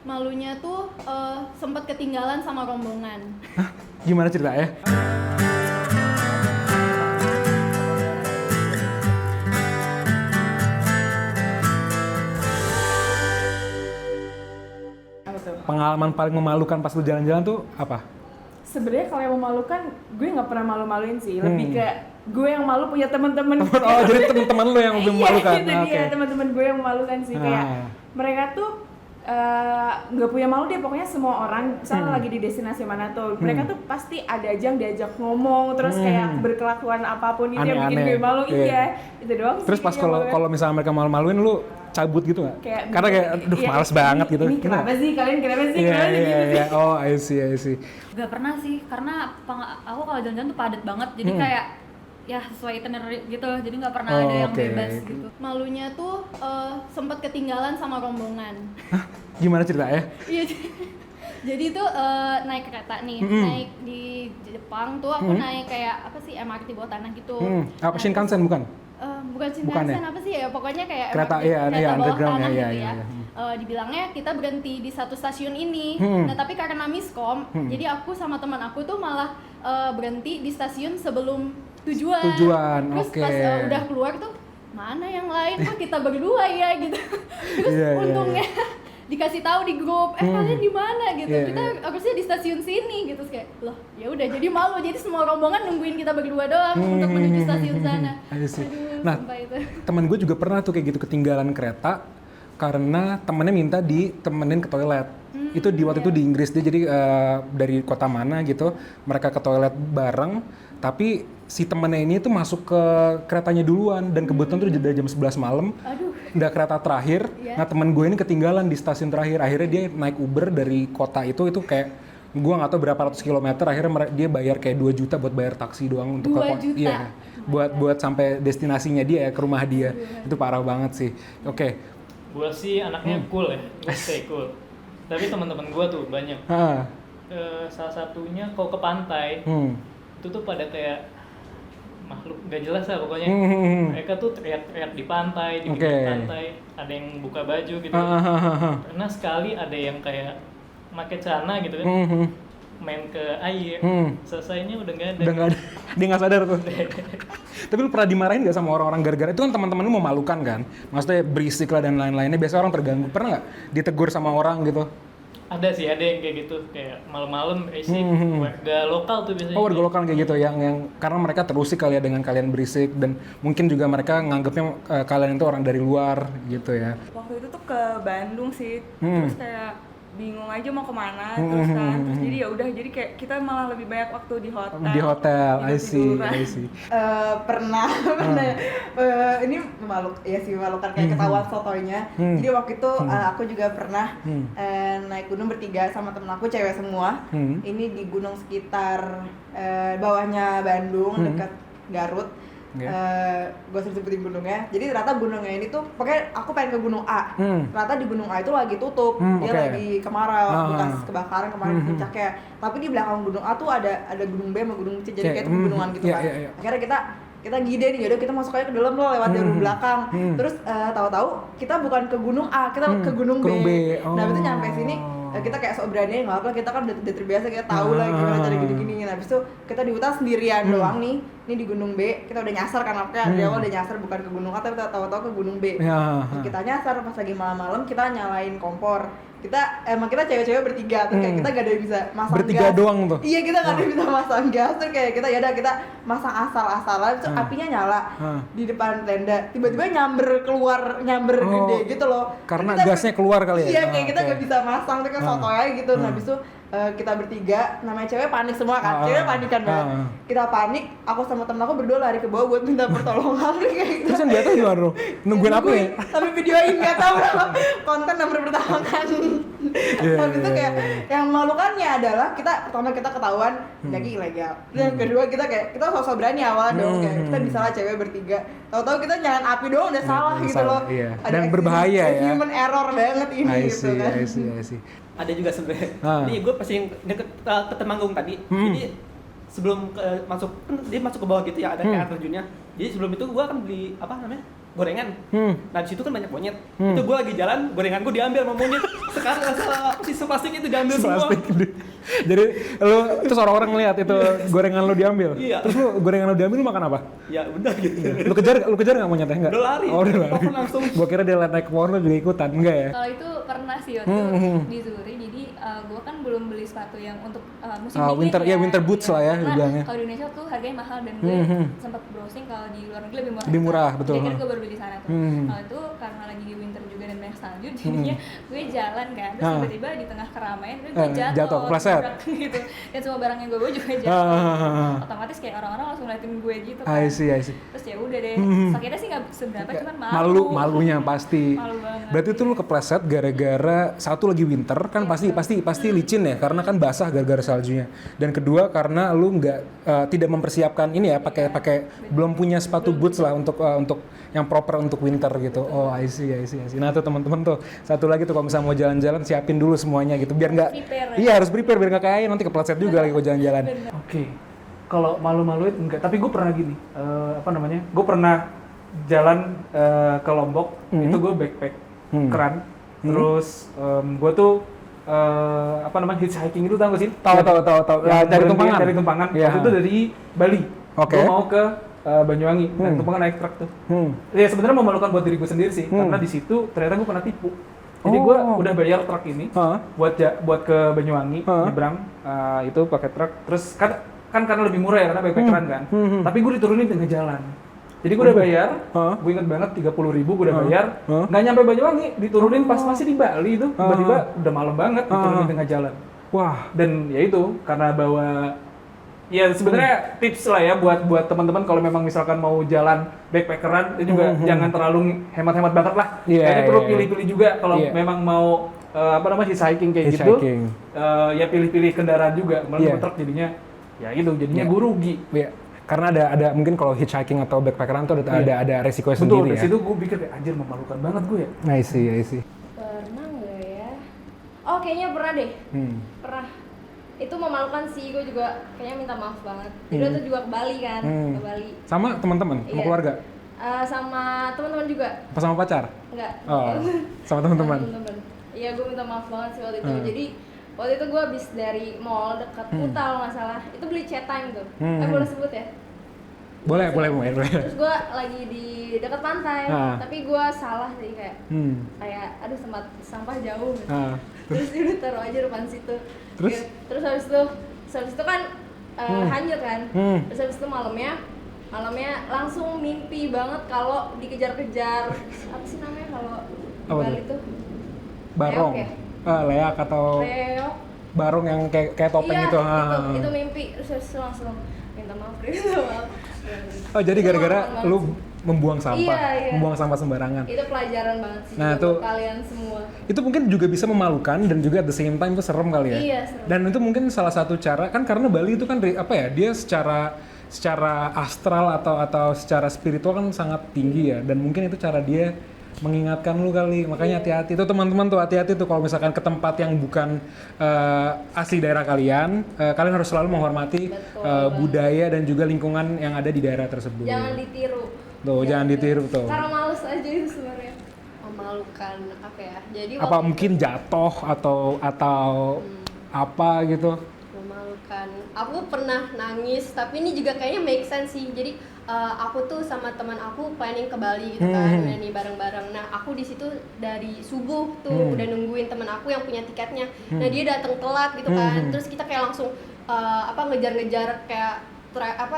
Malunya tuh sempat ketinggalan sama rombongan. Hah? Gimana ceritanya? Apa tuh? Pengalaman paling memalukan pas lu jalan-jalan tuh apa? Sebenarnya kalau yang memalukan, gue nggak pernah malu-maluin sih. Lebih ke gue yang malu punya teman-teman. Oh, jadi teman-teman lu yang lebih memalukan. Iya, itu dia, teman-teman gue yang memalukan sih. Kayak mereka tuh nggak punya malu deh, pokoknya semua orang misalnya lagi di destinasi mana tuh mereka tuh pasti ada aja yang diajak ngomong terus kayak berkelakuan apapun itu yang bikin gue malu. Iya, itu doang. Terus sih pas yang kalau misalnya mereka malu-maluin lu cabut gitu nggak? Karena kayak aduh iya, males banget gitu. Ini kenapa sih kalian kenapa sih Iya, kenapa sih iya, gitu sih? iya. Oh, I see. Gak pernah sih, karena aku kalau jalan-jalan tuh padat banget, jadi kayak ya sesuai itinerary gitu, jadi nggak pernah ada yang bebas gitu. Malunya tuh sempat ketinggalan sama rombongan. Hah? Gimana ceritanya? Iya. Jadi tuh naik kereta nih, naik di Jepang tuh aku naik kayak apa sih MRT bawah tanah gitu. Apa Shinkansen bukan? Bukan Shinkansen, ya? apa sih ya? Pokoknya kayak Kereta, MRT, iya, kereta iya, bawah underground tanah ya, gitu iya, ya. iya. Dibilangnya kita berhenti di satu stasiun ini. Nah tapi karena miskom, jadi aku sama teman aku tuh malah berhenti di stasiun sebelum tujuan. Terus oke. pas udah keluar tuh mana yang lain? Kok kita berdua ya gitu. Terus Iya, iya, untungnya dikasih tahu di grup, kalian di mana gitu. Iya, Kita iya. harusnya di stasiun sini gitu. Terus kayak, loh, ya udah jadi malu. Jadi semua rombongan nungguin kita berdua doang untuk menuju stasiun sana. I see. Aduh, Nah, sumpah itu. temen gue juga pernah tuh kayak gitu ketinggalan kereta karena temennya minta ditemenin ke toilet. Itu di waktu itu di Inggris, dia jadi dari kota mana gitu, mereka ke toilet bareng, tapi si temennya ini tuh masuk ke keretanya duluan dan kebetulan tuh udah jam 11 malam. Aduh. Udah kereta terakhir. Iya. Nah, temen gue ini ketinggalan di stasiun terakhir. Akhirnya dia naik Uber dari kota itu kayak gue nggak tahu berapa ratus kilometer. Akhirnya dia bayar kayak 2 juta buat bayar taksi doang untuk 2 juta? Iya. Buat sampai destinasinya dia ya, ke rumah dia. Itu parah banget sih. Oke. Gue sih anaknya cool ya, gue stay cool. Tapi teman-teman gue tuh banyak. Salah satunya kalau ke pantai, itu tuh pada kayak makhluk gak jelas lah pokoknya. Mereka tuh teriak-teriak di pantai, di pinggir pantai. Ada yang buka baju gitu. Karena sekali ada yang kayak pakai celana gitu kan, main ke air. Selesainya udah nggak ada. Udah nggak ada. Dia nggak sadar tuh. Tapi lu pernah dimarahin nggak sama orang-orang gara-gara itu kan teman-teman lu memalukan kan? Maksudnya berisik lah dan lain-lainnya. Biasa orang terganggu. Pernah nggak ditegur sama orang gitu? Ada sih, ada yang kayak gitu, kayak malam-malam berisik. Warga lokal tuh biasanya. Oh, warga lokal kayak gitu yang karena mereka terusik kali ya dengan kalian berisik dan mungkin juga mereka nganggapnya kalian itu orang dari luar gitu ya. Waktu itu tuh ke Bandung sih, terus kayak bingung aja mau kemana, terus jadi ya udah, jadi kayak kita malah lebih banyak waktu di hotel. Di hotel, I see. Pernah ini memalukan kayak ketahuan sotoynya. Jadi waktu itu aku juga pernah naik gunung bertiga sama temen aku cewek semua. Ini di gunung sekitar bawahnya Bandung dekat Garut. Gue sering sebutin gunungnya. Jadi ternyata gunungnya ini tuh, pokoknya aku pengen ke gunung A. Ternyata di gunung A itu lagi tutup. Dia lagi kemarau, bekas kebakaran kemarin puncaknya. Tapi di belakang gunung A tuh ada gunung B sama gunung C. Jadi kayak pegunungan gitu kan. Akhirnya kita ngide nih, yaudah kita masuk aja ke dalam loh lewat jalur belakang. Terus tahu-tahu kita bukan ke gunung A, kita ke gunung B. Nah, itu nyampe sini kita kayak sok berani, nggak apa, kita kan udah terbiasa, kita tahu lah gimana cara gini-gini. Nah, habis itu kita di hutan sendirian doang nih di gunung B. Kita udah nyasar kan, di awal udah nyasar bukan ke gunung A, tapi tahu-tahu ke gunung B. Kita nyasar pas lagi malam-malam, kita nyalain kompor. Kita cewek-cewek bertiga, terus kayak kita gak ada yang bisa masang bertiga gas. doang tuh? Iya, kita gak ada yang bisa masang gas, terus kayak kita masang asal-asalan, terus apinya nyala di depan tenda. Tiba-tiba nyamber gede gitu loh. Karena kita, gasnya keluar kali ya? Iya, kayak kita gak bisa masang, terus kan sotoy aja gitu. Nah, habis itu kita bertiga, namanya cewek panik semua kan, cewek panikan banget. Kita panik, aku sama temen aku berdua lari ke bawah buat minta pertolongan kayak gitu. Terus yang di atas gimana bro? Nungguin aku ya? Tapi videoin, gak tau berapa konten yang berpertahankan. Habis itu kayak yang memalukannya adalah pertama kita ketahuan lagi ilegal. Yang kedua kita sosok berani awal dong, kayak kita bisa lah cewek bertiga. Tahu-tahu kita nyalain api doang udah salah gitu loh. Iya. Ada Dan berbahaya ya. Human error banget ini gitu kan. I see. Ada juga sebenarnya. Ini gue pas yang deket ke Temanggung tadi. Jadi sebelum masuk, kan dia masuk ke bawah gitu ya, ada kayak air terjunnya. Jadi sebelum itu gue kan beli apa namanya? gorengan. Nah di situ kan banyak monyet. Itu gue lagi jalan, gorengan gue diambil sama monyet. Sekarang masalah tisu plastik itu diambil semua. Jadi lu terus orang-orang ngeliat itu gorengan lu diambil. Iya. Terus lu gorengan lu diambil lu makan apa? Ya udah gitu. Lu kejar nggak monyetnya enggak? Udah lari. Oh, udah lari. Telepon langsung. Gua kira dia naik ke pohon lu juga ikutan, enggak ya? Kalau itu pernah sih waktu di Zuri, jadi gue kan belum beli sepatu yang untuk musim dingin winter, ya winter boots lah ya Karena bilangnya. kalau di Indonesia tuh harganya mahal dan gue sempat browsing kalau di luar negeri lebih murah. Lebih murah, betul. Jadi gue baru beli di sana tuh. Kalau itu karena lagi di winter juga dan banyak salju, jadinya gue jalan kan, terus tiba-tiba di tengah keramaian gue jatuh, kepleset. gitu. Dan semua barang yang gue bawa juga jatuh. Otomatis kayak orang-orang langsung ngeliatin gue gitu kan. I see. Terus ya udah deh, sakitnya sih nggak seberapa, cuman Malunya pasti. Malu banget. Berarti itu lu kepleset gara-gara satu lagi winter kan pasti licin ya karena kan basah gara-gara saljunya. Dan kedua karena lu tidak mempersiapkan ini ya pakai belum punya sepatu boots lah untuk yang proper untuk winter gitu. Oh, I see. Nah, tuh teman-teman tuh satu lagi tuh kalau misalnya mau jalan-jalan siapin dulu semuanya gitu biar nggak harus prepare biar nggak kayak nanti kepleset juga lagi kalau jalan-jalan. Oke. Kalau malu-maluin enggak, tapi gue pernah gini. Gue pernah jalan ke Lombok, itu gue backpack keran. Terus gue tuh hitchhiking itu tau gak sih? Tahu. Dari tumpangan. Dari tumpangan. Yeah. Waktu itu dari Bali. Oke. Gue mau ke Banyuwangi. Dari tumpangan naik truk tuh. Ya sebenarnya memalukan buat diri gue sendiri sih, karena di situ ternyata gue kena tipu. Jadi gue udah bayar truk ini buat ke Banyuwangi, nyebrang itu pakai truk. Terus kan karena lebih murah ya karena backpackeran kan. Tapi gue diturunin tengah jalan. Jadi gue udah bayar, gue inget banget 30.000 gue udah bayar, nggak nyampe Banyuwangi, diturunin pas masih di Bali itu, tiba-tiba udah malam banget, diturunin tengah jalan. Wah, dan ya itu karena bawa, ya sebenarnya tips lah ya buat teman-teman kalau memang misalkan mau jalan backpackeran, itu juga jangan terlalu hemat-hemat banget lah. Kayaknya perlu pilih-pilih juga kalau memang mau hitchhiking kayak gitu, ya pilih-pilih kendaraan juga, malah truk jadinya, ya itu jadinya gue rugi. Karena ada mungkin kalau hitchhiking atau backpackeran tuh ada resikonya sendiri ya. Betul, dari situ gue pikir kayak anjir memalukan banget gue ya. I see. Pernah nggak ya? Oh kayaknya pernah deh. Pernah. Itu memalukan sih, gue juga kayaknya minta maaf banget. Jadi waktu juga ke Bali kan, ke Bali. Sama teman-teman, sama keluarga? Sama teman-teman juga. Pas sama pacar? Enggak. Oh, sama teman-teman. Iya, gue minta maaf banget sih waktu itu. Jadi waktu itu gue habis dari mall dekat Kuta kalau nggak salah, itu beli chat time tuh. Boleh sebut ya? Boleh. Terus gue lagi di dekat pantai, tapi gue salah sih kayak aduh sampah jauh gitu. Terus dia taruh aja depan situ. Terus habis itu kan hanyut kan. Terus habis itu malamnya langsung mimpi banget kalau dikejar-kejar, apa sih namanya kalau di Bali tuh? Barong. Leak atau Leok. Barong yang kayak topeng iya, itu. Itu mimpi. Terus langsung minta maaf. Oh, jadi gara-gara lu membuang sampah, iya. membuang sampah sembarangan. Itu pelajaran banget sih buat kalian semua. Itu mungkin juga bisa memalukan dan juga at the same time itu serem kali ya. Iya, serem. Dan itu mungkin salah satu cara kan karena Bali itu kan dia secara astral atau secara spiritual kan sangat tinggi ya, dan mungkin itu cara dia mengingatkan lu kali, makanya hati-hati tuh teman-teman tuh, hati-hati tuh kalau misalkan ke tempat yang bukan asli daerah kalian, kalian harus selalu menghormati budaya dan juga lingkungan yang ada di daerah tersebut. Jangan ditiru. Jangan ditiru tuh. Karena males aja itu sebenarnya. Memalukan apa ya? Jadi apa mungkin jatuh atau apa gitu? Memalukan. Aku pernah nangis, tapi ini juga kayaknya make sense sih. Jadi aku tuh sama teman aku planning ke Bali gitu kan, nih bareng-bareng. Nah aku di situ dari subuh tuh udah nungguin teman aku yang punya tiketnya. Nah dia datang telat gitu kan, terus kita kayak langsung ngejar-ngejar kayak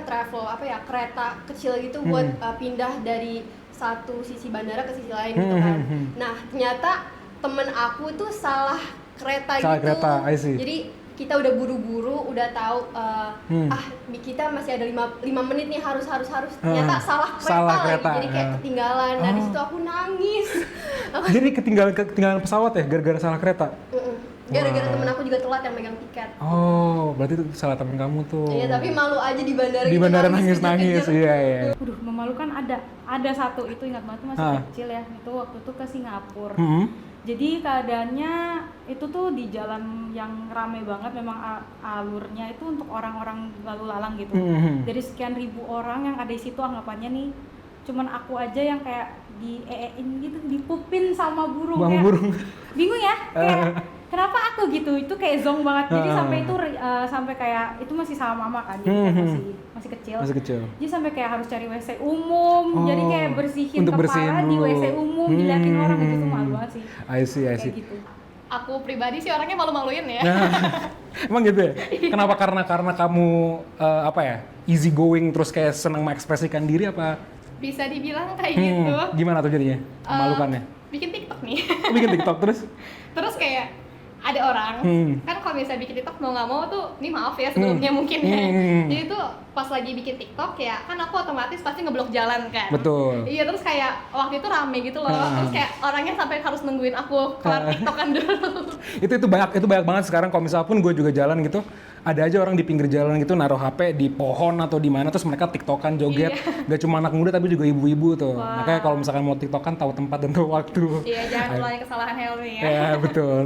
travel kereta kecil gitu buat pindah dari satu sisi bandara ke sisi lain gitu kan. Nah ternyata temen aku tuh salah kereta gitu. I see. Jadi kita udah buru-buru, udah tahu kita masih ada 5 menit nih harus ternyata salah kereta lagi, jadi kayak ketinggalan. Nah di situ aku nangis. Jadi ketinggalan pesawat ya gara-gara salah kereta? Gara-gara temen aku juga telat yang megang tiket. Oh, berarti itu salah temen kamu tuh. Iya, tapi malu aja di bandara. Di bandara nangis. Iya. Waduh, memalukan ada satu, itu ingat banget, masih kecil ya. Itu waktu itu ke Singapura. Jadi keadaannya itu tuh di jalan yang rame banget, memang alurnya itu untuk orang-orang lalu lalang gitu. Dari sekian ribu orang yang ada di situ, anggapannya nih cuman aku aja yang kayak dieein gitu, dipupin sama burung. Bang kayak, burung. Bingung ya, kayak kenapa aku gitu, itu kayak zonk banget. Jadi sampai itu sampai kayak itu masih sama mama kan, jadi kan masih kecil. Masih kecil. Jadi sampai kayak harus cari WC umum, jadi kayak bersihin untuk kepala bersihin di dulu. WC umum, diliatin orang gitu tuh malu banget sih. I see. Kayak gitu. Aku pribadi sih orangnya malu-maluin ya. Emang gitu ya? Kenapa? Karena kamu apa ya, easy going terus kayak senang mengekspresikan diri apa? Bisa dibilang kayak gitu. Gimana tuh jadinya? Memalukannya? Bikin TikTok nih. Bikin TikTok terus? Terus kayak ada orang, kan kalau misalnya bikin TikTok mau nggak mau tuh, ini maaf ya sebelumnya mungkin ya. Jadi tuh pas lagi bikin TikTok ya, kan aku otomatis pasti ngeblok jalan kan. Betul. Iya, terus kayak waktu itu rame gitu loh. Terus kayak orangnya sampai harus nungguin aku kelar TikTokan dulu. itu banyak banget sekarang. Kalau misalnya pun gue juga jalan gitu, ada aja orang di pinggir jalan gitu naruh HP di pohon atau di mana, terus mereka TikTokan joget. Gak cuma anak muda tapi juga ibu-ibu tuh. Makanya kalau misalkan mau TikTokan tahu tempat dan tahu waktu. Iya, jangan ulangi kesalahan Helmi ya. Ya betul.